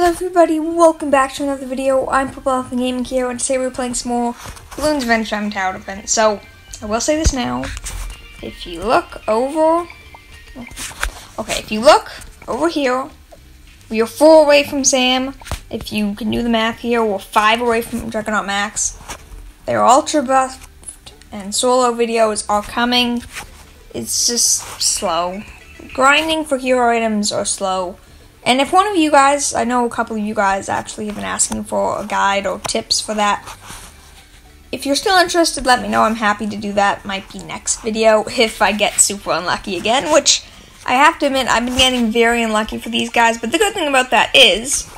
Hello everybody, welcome back to another video. I'm Purple Gaming here, and today we're playing some more Bloons Adventure Time Tower Defense. So, I will say this now, if you look over, here, we are 4 away from Sam. If you can do the math here, we're 5 away from Juggernaut Max. They're ultra buffed, and solo videos are coming. It's just slow. Grinding for hero items are slow. And if one of you guys, I know a couple of you guys actually have been asking for a guide or tips for that. If you're still interested, let me know. I'm happy to do that. Might be next video if I get super unlucky again, which I have to admit I've been getting very unlucky for these guys. But the good thing about that is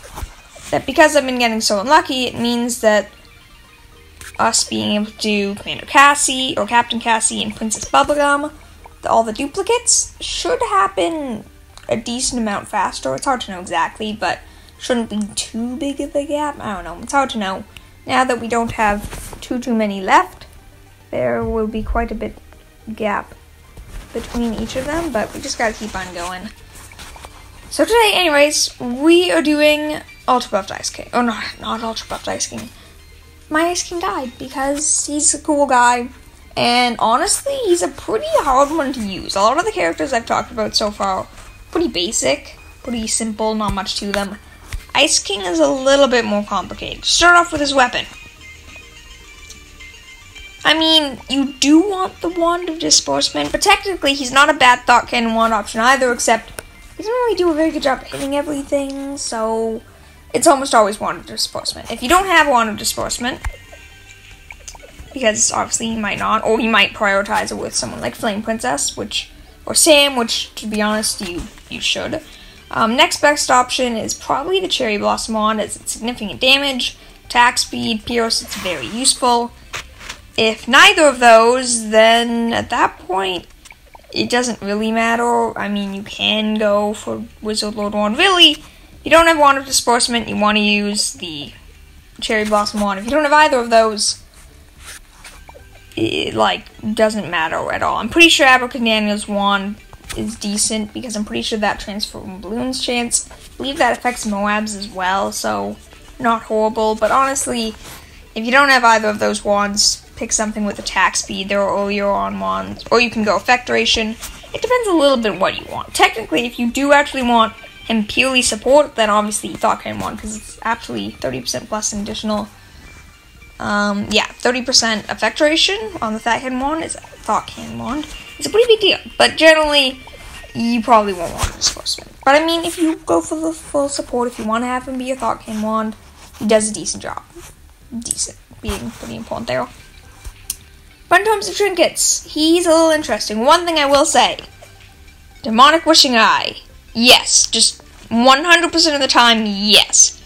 that because I've been getting so unlucky, it means that us being able to do Commander Cassie or Captain Cassie and Princess Bubblegum, all the duplicates, should happen a decent amount faster. It's hard to know exactly, but shouldn't be too big of a gap. I don't know. It's hard to know. Now that we don't have too many left, there will be quite a bit gap between each of them, but we just gotta keep on going. So today, anyways, we are doing Ultra Buffed IceKing. Oh, no, not Ultra Buffed IceKing. My IceKing died because he's a cool guy, and honestly, he's a pretty hard one to use. A lot of the characters I've talked about so far pretty basic, pretty simple, not much to them. IceKing is a little bit more complicated. Start off with his weapon. I mean, you do want the Wand of Disbursement, but technically he's not a bad Thought Cannon wand option either, except he doesn't really do a very good job at hitting everything, so it's almost always Wand of Disbursement. If you don't have Wand of Disbursement, because obviously you might not, or you might prioritize it with someone like Flame Princess, or Sam, which, to be honest, you should. Next best option is probably the Cherry Blossom Wand, as it's significant damage, attack speed, Pierce, it's very useful. If neither of those, then at that point, it doesn't really matter. I mean, you can go for Wizard Lord Wand. Really, if you don't have Wand of Disbursement, you want to use the Cherry Blossom Wand. If you don't have either of those, it, doesn't matter at all. I'm pretty sure Abracadabra's wand is decent, because I'm pretty sure that transfers from Bloons chance. I believe that affects Moabs as well, so not horrible. But honestly, if you don't have either of those wands, pick something with attack speed. There are earlier on wands, or you can go effect duration. It depends a little bit what you want. Technically, if you do actually want him purely support, then obviously Thought Cannon wand, because it's actually 30% plus an additional. 30% effect duration on the Thought Cannon wand is Thought Cannon wand. It's a pretty big deal, but generally, you probably won't want a disbursement. But I mean, if you go for the full support, if you want to have him be a Thought Cannon wand, he does a decent job. Decent, being pretty important there. But in terms of trinkets, he's a little interesting. One thing I will say, Demonic Wishing Eye, yes, just 100% of the time, yes.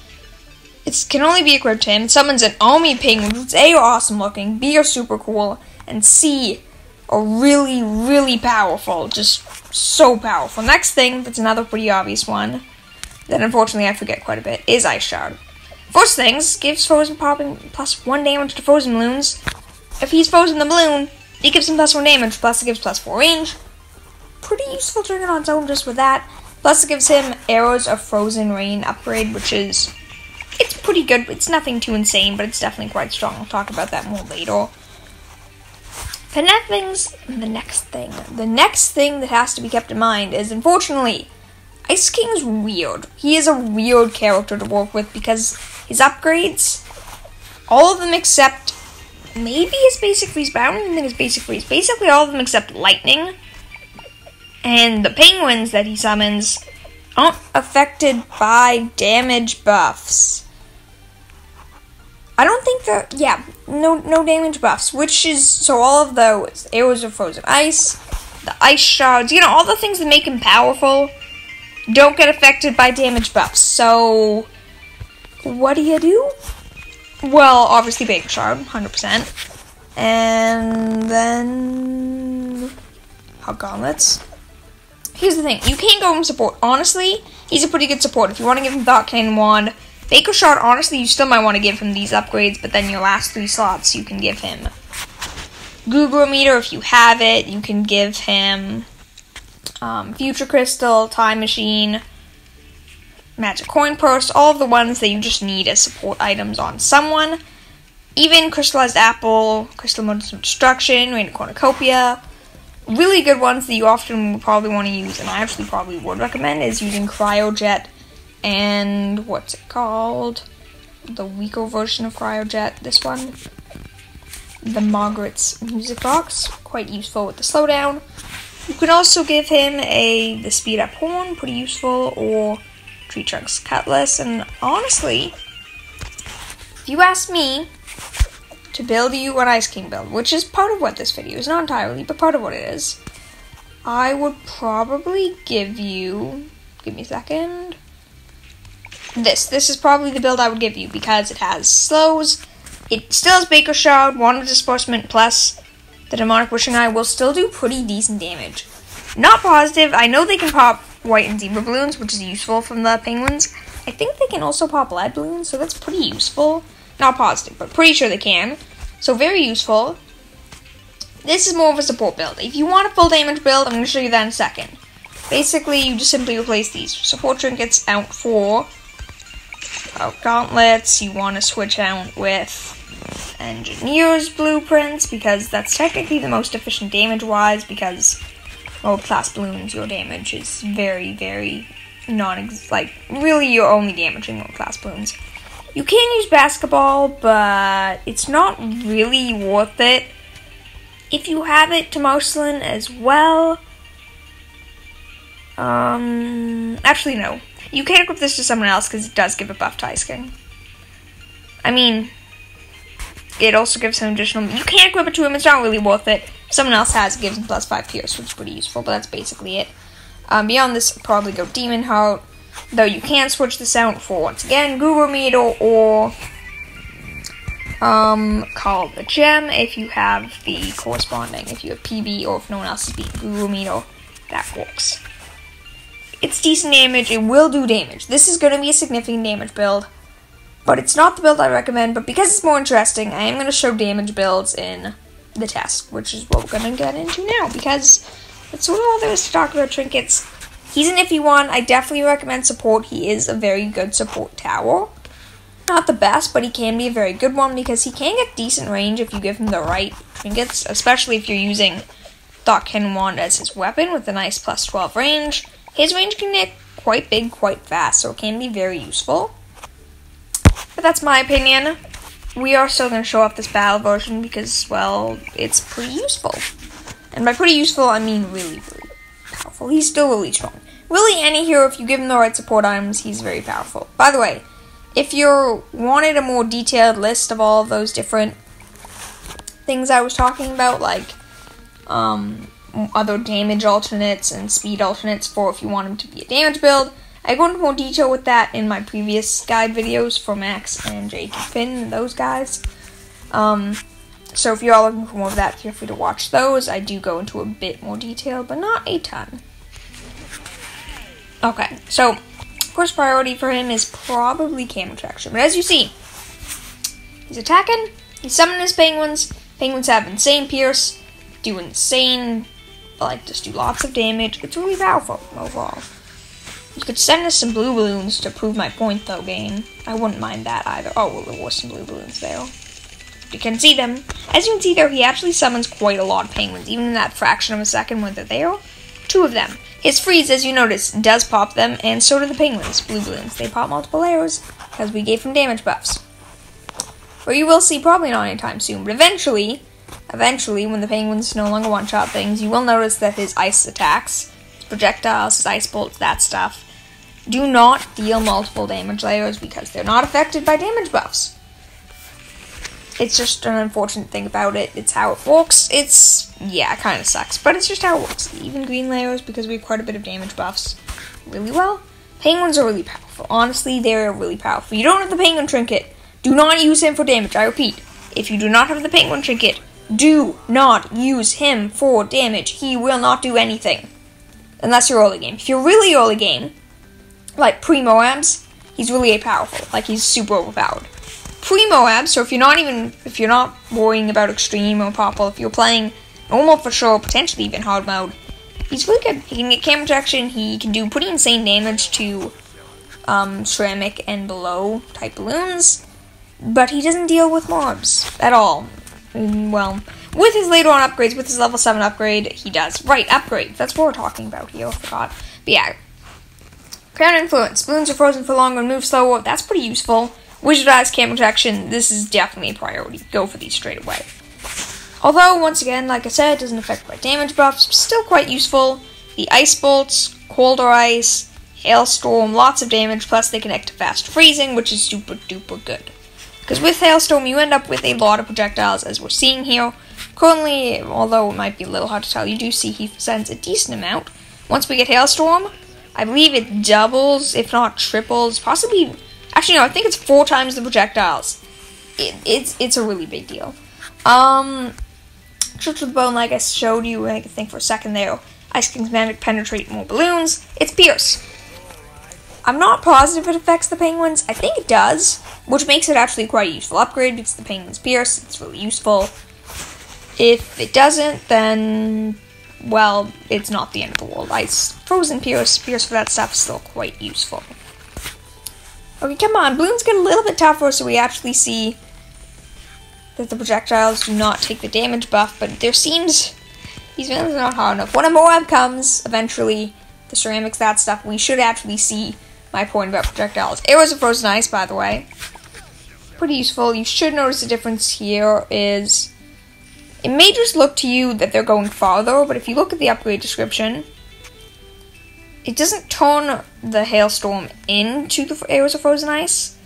It can only be equipped to him. It summons an Omi Ping, which is A, awesome looking, B, are super cool, and C, are really, really powerful. Just so powerful. Next thing, that's another pretty obvious one, that unfortunately I forget quite a bit, is Ice Shard. First things, gives Frozen Popping plus 1 damage to Frozen Bloons. If he's Frozen the Bloon, it gives him plus 1 damage, plus it gives plus 4 range. Pretty useful trigger on its own just with that. Plus it gives him Arrows of Frozen Rain upgrade, which is, it's pretty good. It's nothing too insane, but it's definitely quite strong. I'll talk about that more later. The next thing that has to be kept in mind is, unfortunately, IceKing is weird. He is a weird character to work with because his upgrades, all of them except maybe his basic freeze, but I don't even think his basic freeze. Basically all of them except lightning and the penguins that he summons aren't affected by damage buffs. I don't think that, no damage buffs, which is, so all of those, Arrows of Frozen Ice, the Ice Shards, all the things that make him powerful don't get affected by damage buffs. So, what do you do? Well, obviously Big Shard, 100%, and then Hug Gauntlets. Here's the thing, you can't go from support. Honestly, he's a pretty good support. If you want to give him Thought Cannon wand, Baker Shard, honestly, you still might want to give him these upgrades, but then your last 3 slots, you can give him Gugru Meter if you have it. You can give him Future Crystal, Time Machine, Magic Coin Purse, all of the ones that you just need as support items on someone. Even Crystallized Apple, Crystal Modes of Destruction, Rain Cornucopia. Really good ones that you often would probably want to use, and I actually probably would recommend, is using Cryojet and what's it called? The weaker version of Cryojet, this one. The Margaret's Music Box, quite useful with the slowdown. You can also give him the Speed Up Horn, pretty useful, or Tree Trunks Cutlass, and honestly, if you ask me to build you an IceKing build, which is part of what this video is, not entirely, but part of what it is, I would probably give you, give me a second, this is probably the build I would give you, because it has slows, it still has Baker Shroud, Wand of Disbursement, plus the Demonic Wishing Eye will still do pretty decent damage. Not positive, I know they can pop white and zebra balloons, which is useful from the penguins. I think they can also pop lead balloons, so that's pretty useful. Not positive, but pretty sure they can. So very useful. This is more of a support build. If you want a full damage build, I'm going to show you that in a second. Basically, you just simply replace these support trinkets out for gauntlets. You want to switch out with Engineer's Blueprints, because that's technically the most efficient damage-wise, because class balloons, your damage is very, very really you're only damaging class balloons. You can use basketball, but it's not really worth it. If you have it to Marceline as well, actually no. You can equip this to someone else because it does give a buff to IceKing. I mean, it also gives him additional, you can't equip it to him, it's not really worth it. If someone else has it, gives him plus 5 Pierce, which is pretty useful, but that's basically it. Beyond this, I'll probably go Demon Heart. Though you can switch this out for, once again, Guru Meter or Call the Gem if you have the corresponding. If you have PB or if no one else is beating Guru Meter, that works. It's decent damage, it will do damage. This is going to be a significant damage build, but it's not the build I recommend, but because it's more interesting, I am going to show damage builds in the test, which is what we're going to get into now, because that's sort of all there is to talk about Trinkets. He's an iffy one. I definitely recommend support. He is a very good support tower. Not the best, but he can be a very good one because he can get decent range if you give him the right trinkets, especially if you're using Thought Cannon Wand as his weapon with a nice plus 12 range. His range can get quite big, quite fast, so it can be very useful. But that's my opinion. We are still going to show off this battle version because, well, it's pretty useful. And by pretty useful, I mean really, really powerful. He's still really strong. Really, any hero, if you give him the right support items, he's very powerful. By the way, if you wanted a more detailed list of all of those different things I was talking about, like other damage alternates and speed alternates for if you want him to be a damage build, I go into more detail with that in my previous guide videos for Max and Jake and Finn and those guys. So if you're all looking for more of that, feel free to watch those. I do go into a bit more detail, but not a ton. Okay, so first priority for him is probably Camera Traction. But as you see, he's attacking, he's summoning his penguins. Penguins have insane Pierce, do insane, just do lots of damage. It's really powerful overall. You could send us some blue balloons to prove my point, though, game. I wouldn't mind that either. Oh, well, there were some blue balloons there. You can see them. As you can see there, he actually summons quite a lot of penguins, even in that fraction of a second when they're there. 2 of them. His freeze, as you notice, does pop them, and so do the penguins, blue balloons. They pop multiple arrows, because we gave him damage buffs. Or you will see, probably not anytime soon, but eventually, when the penguins no longer one-shot things, you will notice that his ice attacks, his projectiles, his ice bolts, that stuff, do not deal multiple damage layers because they're not affected by damage buffs. It's just an unfortunate thing about it. It's how it works. Yeah, it kind of sucks, but it's just how it works. Even green layers, because we have quite a bit of damage buffs really well. Penguins are really powerful. Honestly, they're really powerful. You don't have the penguin trinket. Do not use him for damage. I repeat, if you do not have the penguin trinket, do not use him for damage. He will not do anything. Unless you're early game. If you're really early game, like pre-Moabs, he's really powerful. Like, he's super overpowered. Pre-Moab, so if you're not worrying about extreme or purple, if you're playing normal for sure, potentially even hard mode, he's really good. He can get camera protection, he can do pretty insane damage to ceramic and below type balloons, but he doesn't deal with mobs at all. Well, with his later on upgrades, with his level 7 upgrade, he does. Right, upgrades. That's what we're talking about here, I forgot. But yeah. Crown Influence. Bloons are frozen for longer and move slower. That's pretty useful. Wizard Eyes, Cam Protection. This is definitely a priority. Go for these straight away. Although, once again, like I said, it doesn't affect by damage buffs. Still quite useful. The Ice Bolts, Colder Ice, Hailstorm, lots of damage, plus they connect to Fast Freezing, which is super duper good. Because with Hailstorm, you end up with a lot of projectiles, as we're seeing here. Currently, although it might be a little hard to tell, you do see he sends a decent amount. Once we get Hailstorm, I believe it doubles, if not triples, possibly... Actually, no, I think it's 4 times the projectiles. It's a really big deal. Trip to the Bone, like I showed you, I think for a second there. IceKing's Magic Penetrate more balloons. It's Pierce. I'm not positive it affects the penguins. I think it does, which makes it actually quite a useful upgrade because the penguins Pierce. It's really useful. If it doesn't, then, well, it's not the end of the world. Ice, Frozen Pierce for that stuff is still quite useful. Okay, come on. Bloons get a little bit tougher, so we actually see that the projectiles do not take the damage buff, but there seems... These villains are not hard enough. When a Moab comes, eventually, the ceramics, that stuff, we should actually see my point about projectiles. Arrows of Frozen Ice, by the way. Pretty useful. You should notice the difference here is... It may just look to you that they're going farther, but if you look at the upgrade description, it doesn't turn the Hailstorm into the Arrows of Frozen Ice.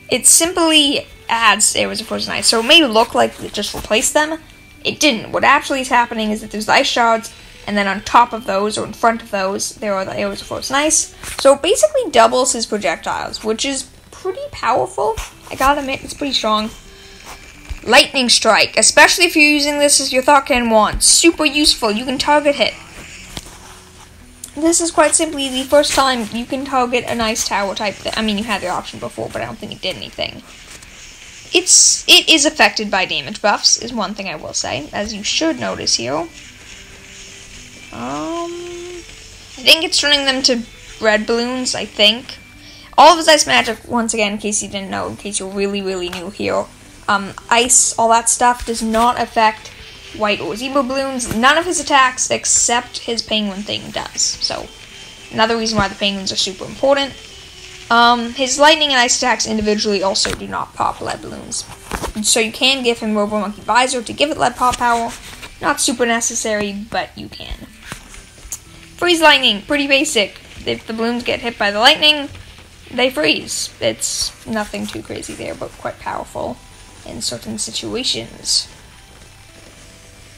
It simply adds Arrows of Frozen Ice. So it may look like it just replaced them. It didn't. What actually is happening is that there's the ice shards, and then on top of those, or in front of those, there are the Arrows of Frozen Ice. So it basically doubles his projectiles, which is pretty powerful. I gotta admit, it's pretty strong. Lightning Strike, especially if you're using this as your Thought Cannon wand. Super useful. You can target hit. This is quite simply the first time you can target a nice tower type. I mean, you had the option before, but I don't think it did anything. It is affected by damage buffs, is one thing I will say, as you should notice here. I think it's turning them to red balloons, I think. All of his ice magic, once again, in case you didn't know, in case you're really, really new here, ice, all that stuff, does not affect white or zebra balloons. None of his attacks, except his penguin thing, does. So, another reason why the penguins are super important. His lightning and ice attacks individually also do not pop lead balloons. So you can give him Robo Monkey Visor to give it lead pop power. Not super necessary, but you can. Freeze lightning, pretty basic. If the balloons get hit by the lightning, they freeze. It's nothing too crazy there, but quite powerful in certain situations.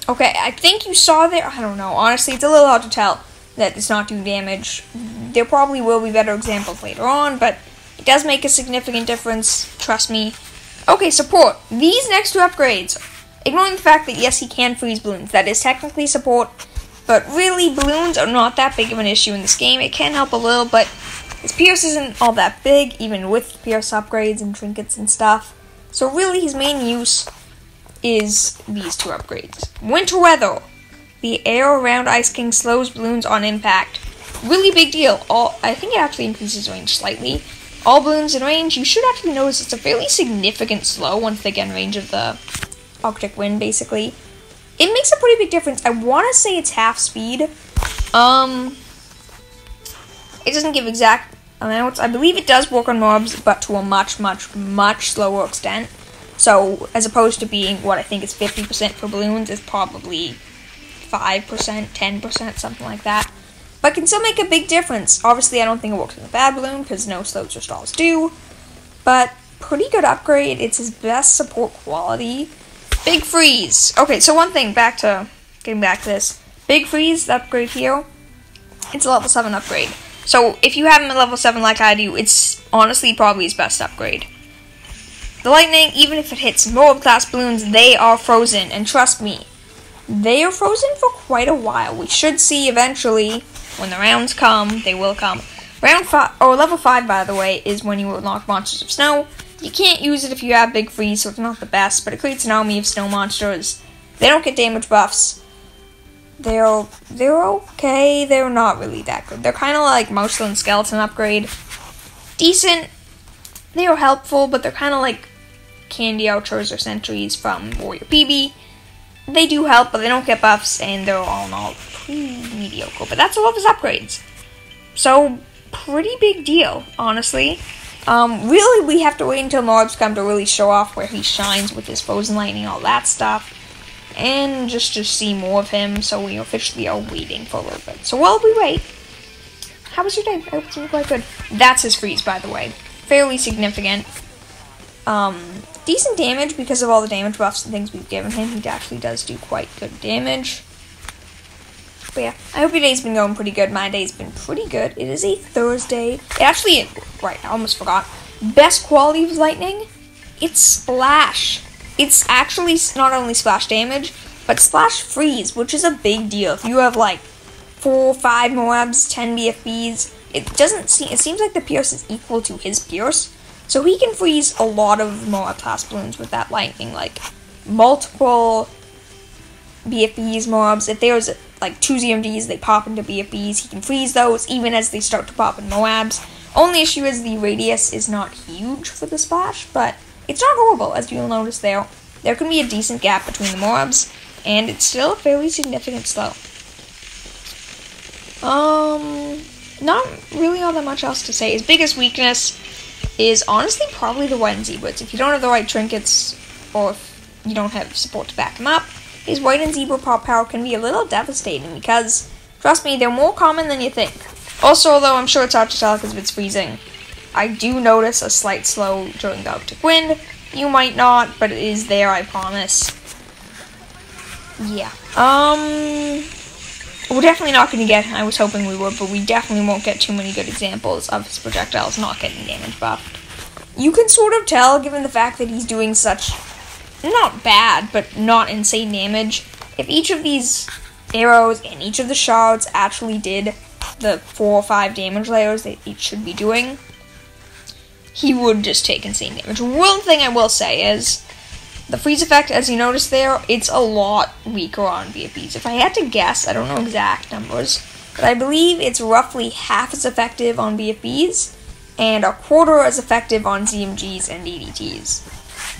Okay, I think you saw there, I don't know, honestly, it's a little hard to tell that it's not doing damage. There probably will be better examples later on, but it does make a significant difference, trust me. Okay, support. These next 2 upgrades, ignoring the fact that yes, he can freeze balloons, that is technically support, but really, balloons are not that big of an issue in this game. It can help a little, but his Pierce isn't all that big, even with Pierce upgrades and trinkets and stuff. So really, his main use is these 2 upgrades. Winter Weather. The air around IceKing slows balloons on impact. Really big deal. I think it actually increases range slightly. All balloons in range, you should actually notice it's a fairly significant slow once they get in range of the Arctic wind, basically. It makes a pretty big difference. I want to say it's half speed. It doesn't give exact amounts. I believe it does work on mobs, but to a much, much, much slower extent. So, as opposed to being what I think is 50% for balloons, it's probably 5%, 10%, something like that. But can still make a big difference. Obviously, I don't think it works with a bad balloon, because no slows or stalls do. But, pretty good upgrade. It's his best support quality. Big Freeze. Okay, so one thing, getting back to this. Big Freeze, the upgrade here, it's a level 7 upgrade. So, if you have him at level 7 like I do, it's honestly probably his best upgrade. The lightning, even if it hits Moab class balloons, they are frozen. And trust me, they are frozen for quite a while. We should see eventually, when the rounds come, they will come. Round 5, or level 5, by the way, is when you unlock Monsters of Snow. You can't use it if you have Big Freeze, so it's not the best, but it creates an army of snow monsters. They don't get damage buffs. They're okay, they're not really that good. They're kind of like Mousel and Skeleton upgrade. decent. They are helpful, but they're kind of like candy outros or sentries from Warrior PB. They do help, but they don't get buffs, and they're all in all pretty mediocre. But that's all of his upgrades. So, pretty big deal, honestly. Really, we have to wait until mobs come to really show off where he shines with his frozen lightning, all that stuff. And just to see more of him, so we officially are waiting for a little bit. So while we wait, how was your day? I hope it's been quite good. That's his freeze, by the way. Fairly significant. Decent damage because of all the damage buffs and things we've given him. He actually does do quite good damage. But yeah, I hope your day's been going pretty good. My day's been pretty good. It is a Thursday. It actually, right, I almost forgot. Best quality of lightning, it's Splash. It's actually not only splash damage, but splash freeze, which is a big deal. If you have like 4 or 5 Moabs, 10 BFBs, it seems like the Pierce is equal to his Pierce. So he can freeze a lot of Moab class balloons with that lightning, like multiple BFBs, Moabs. If there's like 2 ZMGs, they pop into BFBs, he can freeze those even as they start to pop in Moabs. Only issue is the radius is not huge for the splash, but it's not horrible, as you'll notice there. There can be a decent gap between the Moabs, and it's still a fairly significant slow. Not really all that much else to say. His biggest weakness is honestly probably the white and zebras. If you don't have the right trinkets, or if you don't have support to back him up, his white and zebra pop power can be a little devastating because, trust me, they're more common than you think. Also, although I'm sure it's hard to tell because if it's freezing, I do notice a slight slow during the Arctic wind. You might not, but it is there, I promise. Yeah. We're definitely not going to get, I was hoping we would, but we definitely won't get too many good examples of his projectiles not getting damage buffed. You can sort of tell, given the fact that he's doing such, not bad, but not insane damage. If each of these arrows and each of the shards actually did the 4 or 5 damage layers that each should be doing, he would just take insane damage. One thing I will say is, the freeze effect, as you notice there, it's a lot weaker on BFBs. If I had to guess, I don't know exact numbers, but I believe it's roughly half as effective on BFBs and a quarter as effective on ZMGs and DDTs.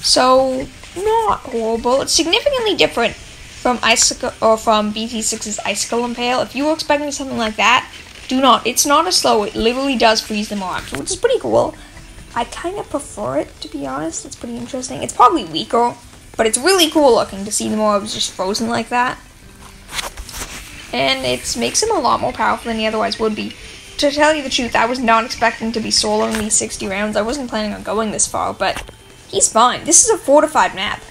So, not horrible. It's significantly different from from BT6's Icicle Impale. If you were expecting something like that, do not. It's not as slow. It literally does freeze them off, which is pretty cool. I kind of prefer it, to be honest. It's pretty interesting. It's probably weaker, but it's really cool looking to see the mobs just frozen like that. And it makes him a lot more powerful than he otherwise would be. To tell you the truth, I was not expecting to be soloing these 60 rounds. I wasn't planning on going this far, but he's fine. This is a fortified map.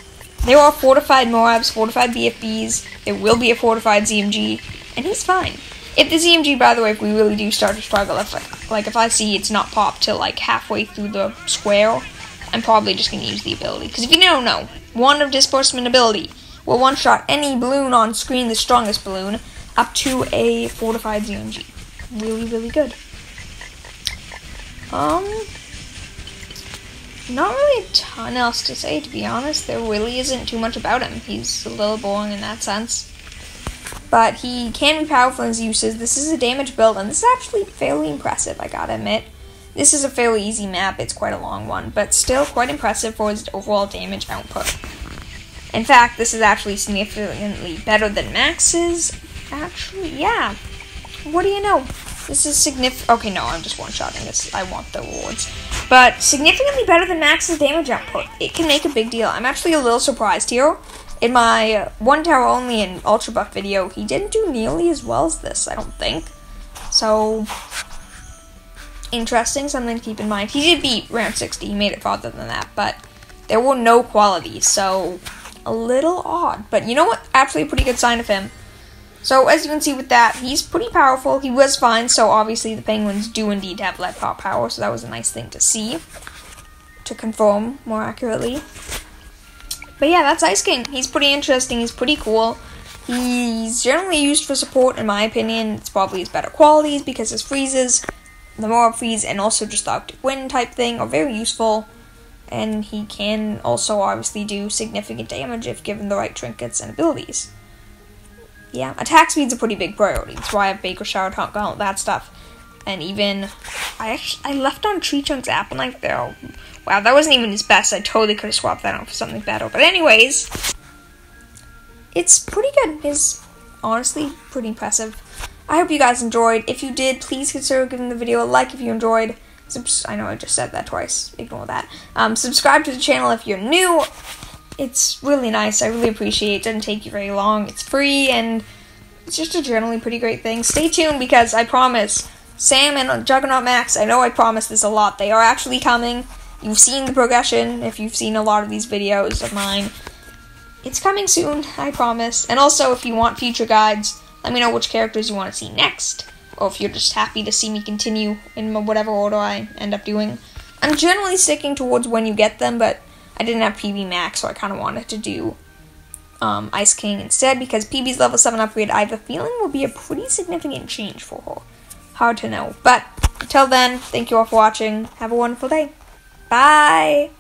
There are fortified Moabs, fortified BFBs. There will be a fortified ZMG, and he's fine. If the ZMG, by the way, if we really do start to struggle, if I see it's not popped till like halfway through the square, I'm probably just going to use the ability. Because if you don't know, one of Disbursement ability will one-shot any balloon on screen, the strongest balloon, up to a fortified ZMG. Really, really good. Not really a ton else to say, to be honest. There really isn't too much about him. He's a little boring in that sense. But he can be powerful in his uses. This is a damage build, and this is actually fairly impressive, I gotta admit. This is a fairly easy map. It's quite a long one, but still quite impressive for his overall damage output. In fact, this is actually significantly better than Max's. Actually, yeah. What do you know? This is okay, no, I'm just one-shotting this. I want the rewards. But significantly better than Max's damage output. It can make a big deal. I'm actually a little surprised here. In my one tower only and ultra buff video, he didn't do nearly as well as this, I don't think. So, interesting, something to keep in mind. He did beat round 60, he made it farther than that, but there were no qualities, so a little odd. But you know what? Actually a pretty good sign of him. So, as you can see with that, he's pretty powerful. He was fine, so obviously the penguins do indeed have lead pop power, so that was a nice thing to see. To confirm more accurately. But yeah, that's IceKing. He's pretty interesting. He's pretty cool. He's generally used for support, in my opinion. It's probably his better qualities because his freezes, the mob freeze, and also just the Arctic wind type thing are very useful. And he can also obviously do significant damage if given the right trinkets and abilities. Yeah, attack speed's a pretty big priority. That's why I have Baker Shower, Taunt Gauntlet, that stuff. And even, I left on Tree Chunk's Apple Knife there. Oh, wow, that wasn't even his best. I totally could have swapped that out for something better. But anyways, it's pretty good. It's honestly pretty impressive. I hope you guys enjoyed. If you did, please consider giving the video a like if you enjoyed. I know I just said that twice. Ignore that. Subscribe to the channel if you're new. It's really nice. I really appreciate it. It doesn't take you very long. It's free, and it's just a generally pretty great thing. Stay tuned, because I promise, Sam and Juggernaut Max, I know I promised this a lot. They are actually coming. You've seen the progression if you've seen a lot of these videos of mine. It's coming soon, I promise. And also, if you want future guides, let me know which characters you want to see next. Or if you're just happy to see me continue in whatever order I end up doing. I'm generally sticking towards when you get them, but I didn't have PB Max, so I kind of wanted to do IceKing instead, because PB's level 7 upgrade, I have a feeling, will be a pretty significant change for her. Hard to know. But until then, thank you all for watching. Have a wonderful day. Bye!